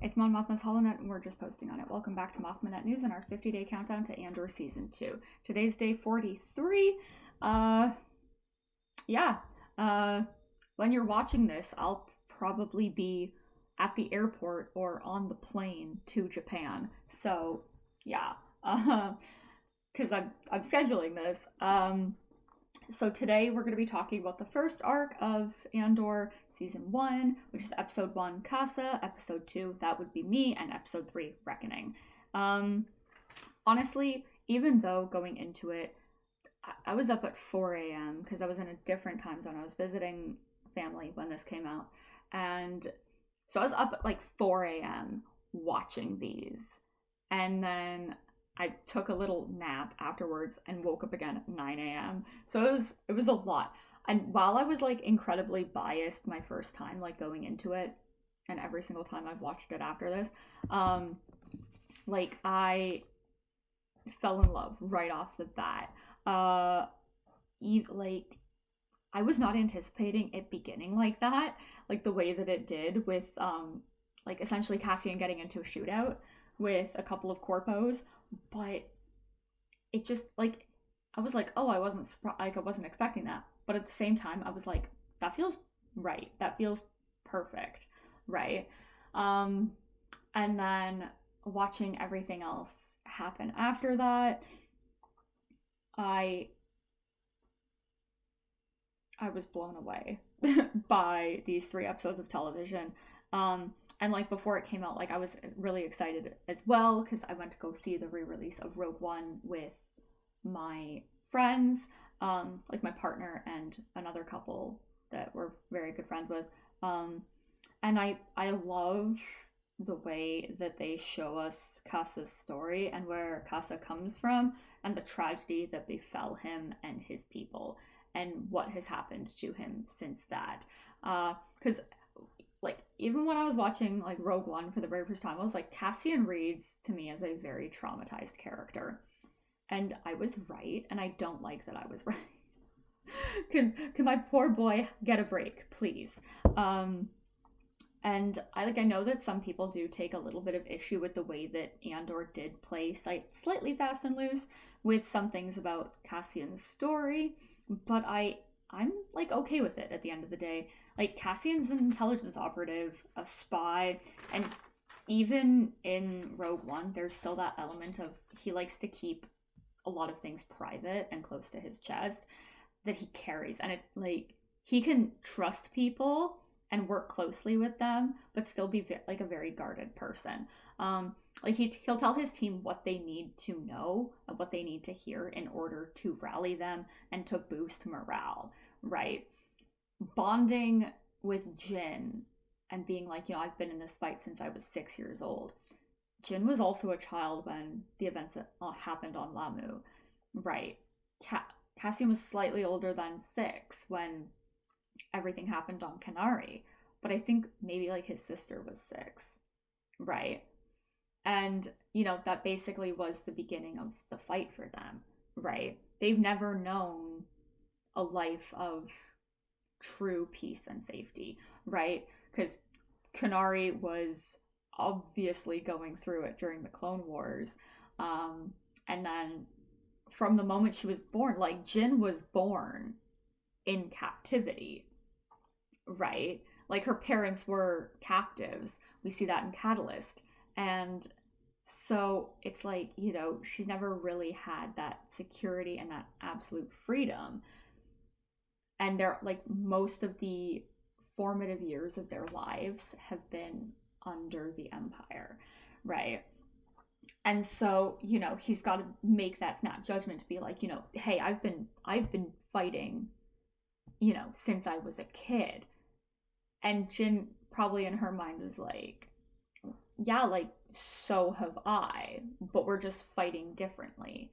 It's Mon Mothma's HoloNet, and we're just posting on it. Welcome back to Mothmanet News and our 50-day countdown to Andor Season 2. Today's day 43. Yeah. When you're watching this, I'll probably be at the airport or on the plane to Japan. So, yeah. Because I'm scheduling this. So today we're going to be talking about the first arc of Andor Season 1, which is Episode 1, Kassa, Episode 2, That Would Be Me, and Episode 3, Reckoning. Honestly, even though going into it, I was up at 4 a.m. because I was in a different time zone. I was visiting family when this came out. And so I was up at like 4 a.m. watching these. And then I took a little nap afterwards and woke up again at 9 a.m. So it was a lot. And while I was like incredibly biased my first time like going into it, and every single time I've watched it after this, like I fell in love right off the bat. Like I was not anticipating it beginning like that, like the way that it did with like essentially Cassian getting into a shootout with a couple of corpos. But it just like I was like, oh, I wasn't like I wasn't expecting that. But at the same time, I was like, that feels right. That feels perfect, right? And then watching everything else happen after that, I was blown away by these 3 episodes of television. And like before it came out, like I was really excited as well because I went to go see the re-release of Rogue One with my friends, like my partner and another couple that we're very good friends with. And I love the way that they show us Kassa's story and where Kassa comes from and the tragedy that befell him and his people and what has happened to him since that. Because like even when I was watching like Rogue One for the very first time, I was like, Cassian reads to me as a very traumatized character. And I was right, and I don't like that I was right. Can my poor boy get a break, please? And I know that some people do take a little bit of issue with the way that Andor did play slightly fast and loose with some things about Cassian's story, but I'm like okay with it at the end of the day. Like Cassian's an intelligence operative, a spy, and even in Rogue One, there's still that element of he likes to keep a lot of things private and close to his chest that he carries, and it like he can trust people and work closely with them, but still be like a very guarded person. Like he'll tell his team what they need to know and what they need to hear in order to rally them and to boost morale, right? Bonding with Jin and being like, I've been in this fight since I was 6 years old. Jin was also a child when the events that happened on Lamu, right? Cassian was slightly older than 6 when everything happened on Kenari, but I think maybe like his sister was 6, right? And that basically was the beginning of the fight for them, right? They've never known a life of true peace and safety, right? Because Kenari was obviously going through it during the Clone Wars, and then from the moment she was born, like Jin was born in captivity, right? Like her parents were captives. We see that in Catalyst. And so it's like, she's never really had that security and that absolute freedom. And they're like most of the formative years of their lives have been under the Empire, right? And so, he's got to make that snap judgment to be like, hey, I've been fighting, since I was a kid. And Jin probably in her mind was like, yeah, like, so have I, but we're just fighting differently,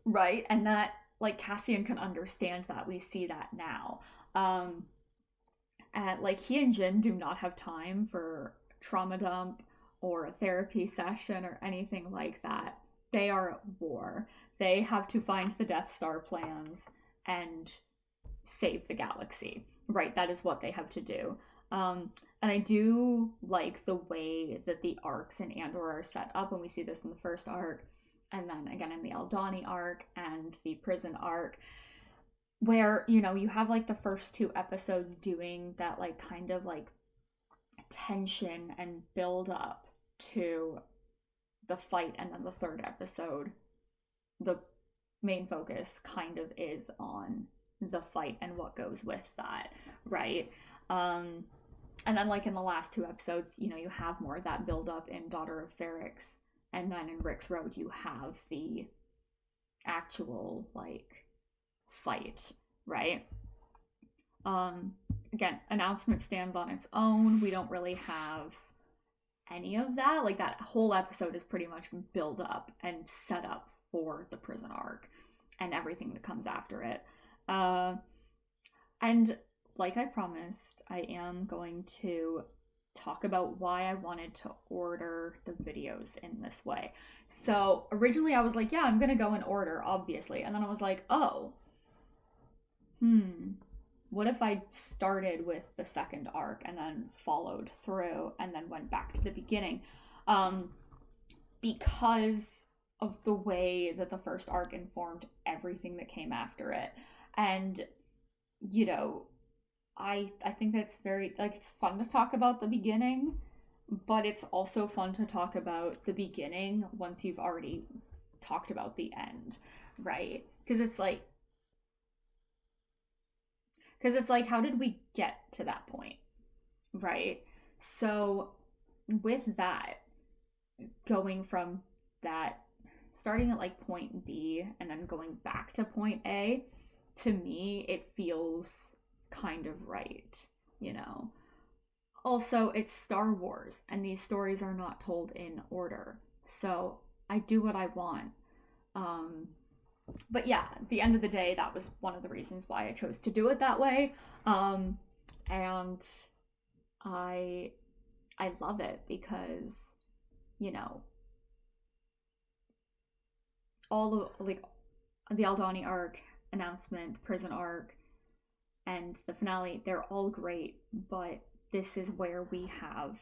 right? And that, like, Cassian can understand that. We see that now. And, like, he and Jin do not have time for trauma dump or a therapy session or anything like that. They are at war. They have to find the Death Star plans and save the galaxy, right? That is what they have to do. And I do like the way that the arcs in Andor are set up, and we see this in the first arc, and then again in the Aldani arc and the prison arc, where, you know, you have like the first two episodes doing that like kind of like tension and build up to the fight, and then the third episode, the main focus kind of is on the fight and what goes with that, right? And then like in the last two episodes, you know, you have more of that build up in Daughter of Ferrix, and then in Rick's Road you have the actual like fight, right? Again, announcement stands on its own. We don't really have any of that. Like that whole episode is pretty much build up and set up for the prison arc and everything that comes after it. And like I promised, I am going to talk about why I wanted to order the videos in this way. So originally I was like, yeah, I'm gonna go in order, obviously. And then I was like, oh, what if I started with the second arc and then followed through and then went back to the beginning? Because of the way that the first arc informed everything that came after it. And, you know, I think that's very, like, it's fun to talk about the beginning, but it's also fun to talk about the beginning once you've already talked about the end, right? Because it's like, how did we get to that point, right? So with that, going from that, starting at like point B and then going back to point A, to me, it feels kind of right, you know? Also, it's Star Wars, and these stories are not told in order, so I do what I want. But yeah, at the end of the day, that was one of the reasons why I chose to do it that way. And I love it because, you know, all of like the Aldani arc, announcement, prison arc, and the finale, they're all great, but this is where we have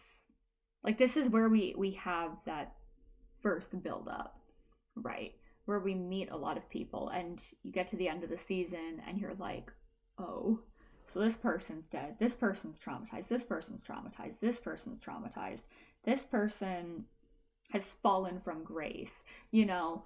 we have that first build up, right? Where we meet a lot of people and you get to the end of the season and you're like, oh, so this person's dead, this person's traumatized, this person's traumatized, this person's traumatized, this person has fallen from grace, you know,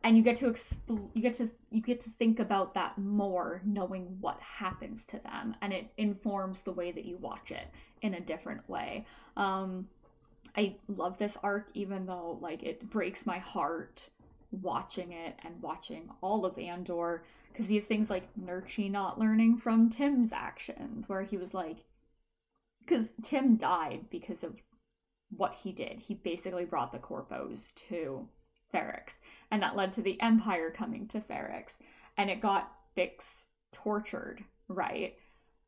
and you get to think about that more, knowing what happens to them, and it informs the way that you watch it in a different way. I love this arc, even though like it breaks my heart watching it and watching all of Andor, because we have things like Nurchi not learning from Tim's actions, where he was like, because Tim died because of what he did. He basically brought the Corpos to Ferrix, and that led to the Empire coming to Ferrix, and it got Bix tortured, right?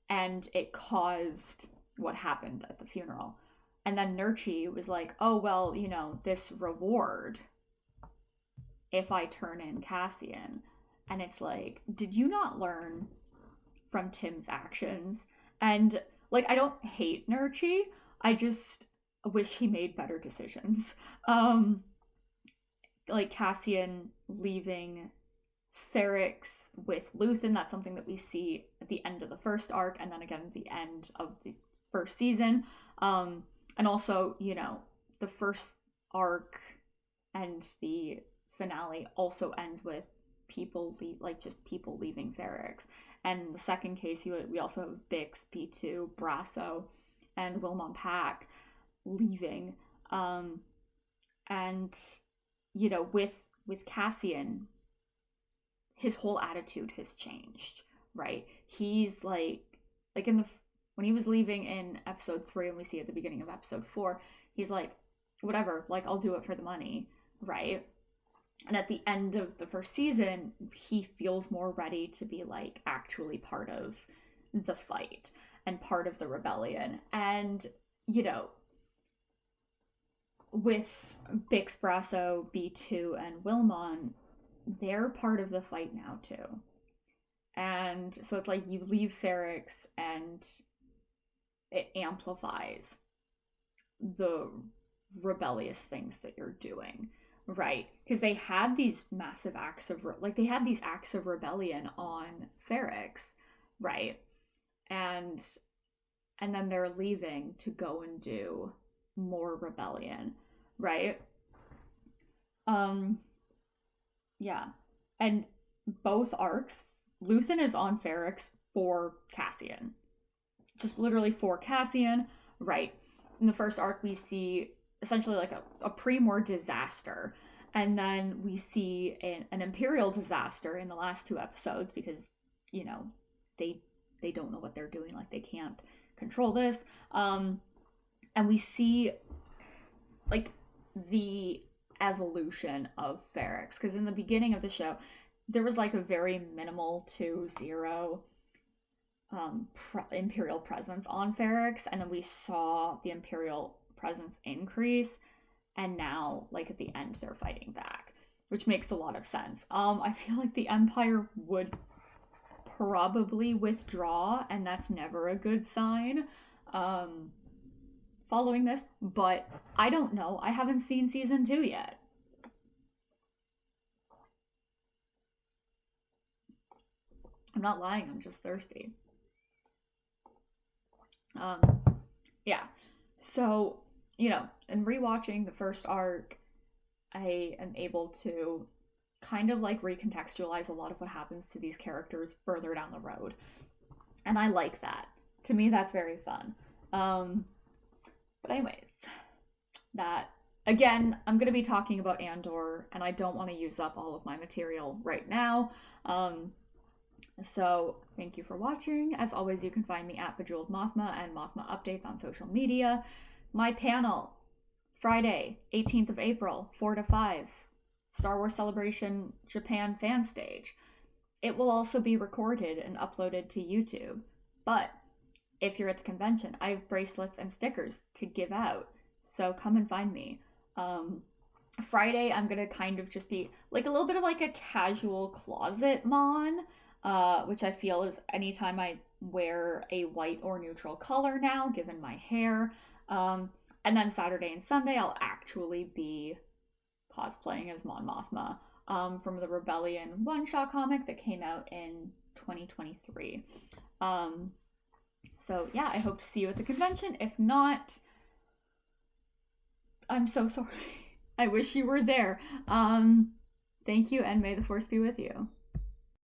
And it caused what happened at the funeral. And then Nurchi was like, oh, well, you know, this reward if I turn in Cassian. And it's like, did you not learn from Tim's actions? And like, I don't hate Nurchi, I just wish he made better decisions. Like Cassian leaving Ferrix with Luthen, that's something that we see at the end of the first arc and then again at the end of the first season. And also, you know, the first arc and the finale also ends with people people leaving Ferrix. And in the second case, we also have Bix, B2, Brasso, and Wilmon Pack leaving. And you know, with Cassian, his whole attitude has changed, right? He's like in the when he was leaving in episode 3, and we see at the beginning of episode 4, he's like, whatever, like, I'll do it for the money, right? And at the end of the first season, he feels more ready to be like actually part of the fight and part of the rebellion. And, you know, with Bix, Brasso, B2, and Wilmon, they're part of the fight now too. And so it's like you leave Ferrix and it amplifies the rebellious things that you're doing, right? Because they had these massive acts of like they had these acts of rebellion on Ferrix, right? And then they're leaving to go and do more rebellion, right? Um yeah. And both arcs, Luthen is on Ferrix for Cassian. Just literally for Cassian, right? In the first arc, we see essentially like a pre-war disaster. And then we see an imperial disaster in the last two episodes because, you know, they they don't know what they're doing. Like they can't control this. And we see like the evolution of Ferrix because in the beginning of the show, there was like a very minimal to zero imperial presence on Ferrix, and then we saw the imperial presence increase, and now like at the end they're fighting back, which makes a lot of sense. I feel like the Empire would probably withdraw, and that's never a good sign. Following this, but I don't know. I haven't seen season 2 yet. I'm not lying. I'm just thirsty. Um, yeah. So, you know, in rewatching the first arc, I am able to kind of like recontextualize a lot of what happens to these characters further down the road. And I like that. To me, that's very fun. But anyways, that again, I'm going to be talking about Andor, and I don't want to use up all of my material right now. So thank you for watching. As always, you can find me at Bejeweled Mothma and Mothma Updates on social media. My panel, Friday, 18th of April, 4 to 5, Star Wars Celebration Japan fan stage. It will also be recorded and uploaded to YouTube. But if you're at the convention, I have bracelets and stickers to give out. So come and find me. Friday, I'm going to kind of just be like a little bit of like a casual closet mon. Which I feel is anytime I wear a white or neutral color now, given my hair. And then Saturday and Sunday, I'll actually be cosplaying as Mon Mothma from the Rebellion one-shot comic that came out in 2023. So yeah, I hope to see you at the convention. If not, I'm so sorry. I wish you were there. Thank you, and may the Force be with you.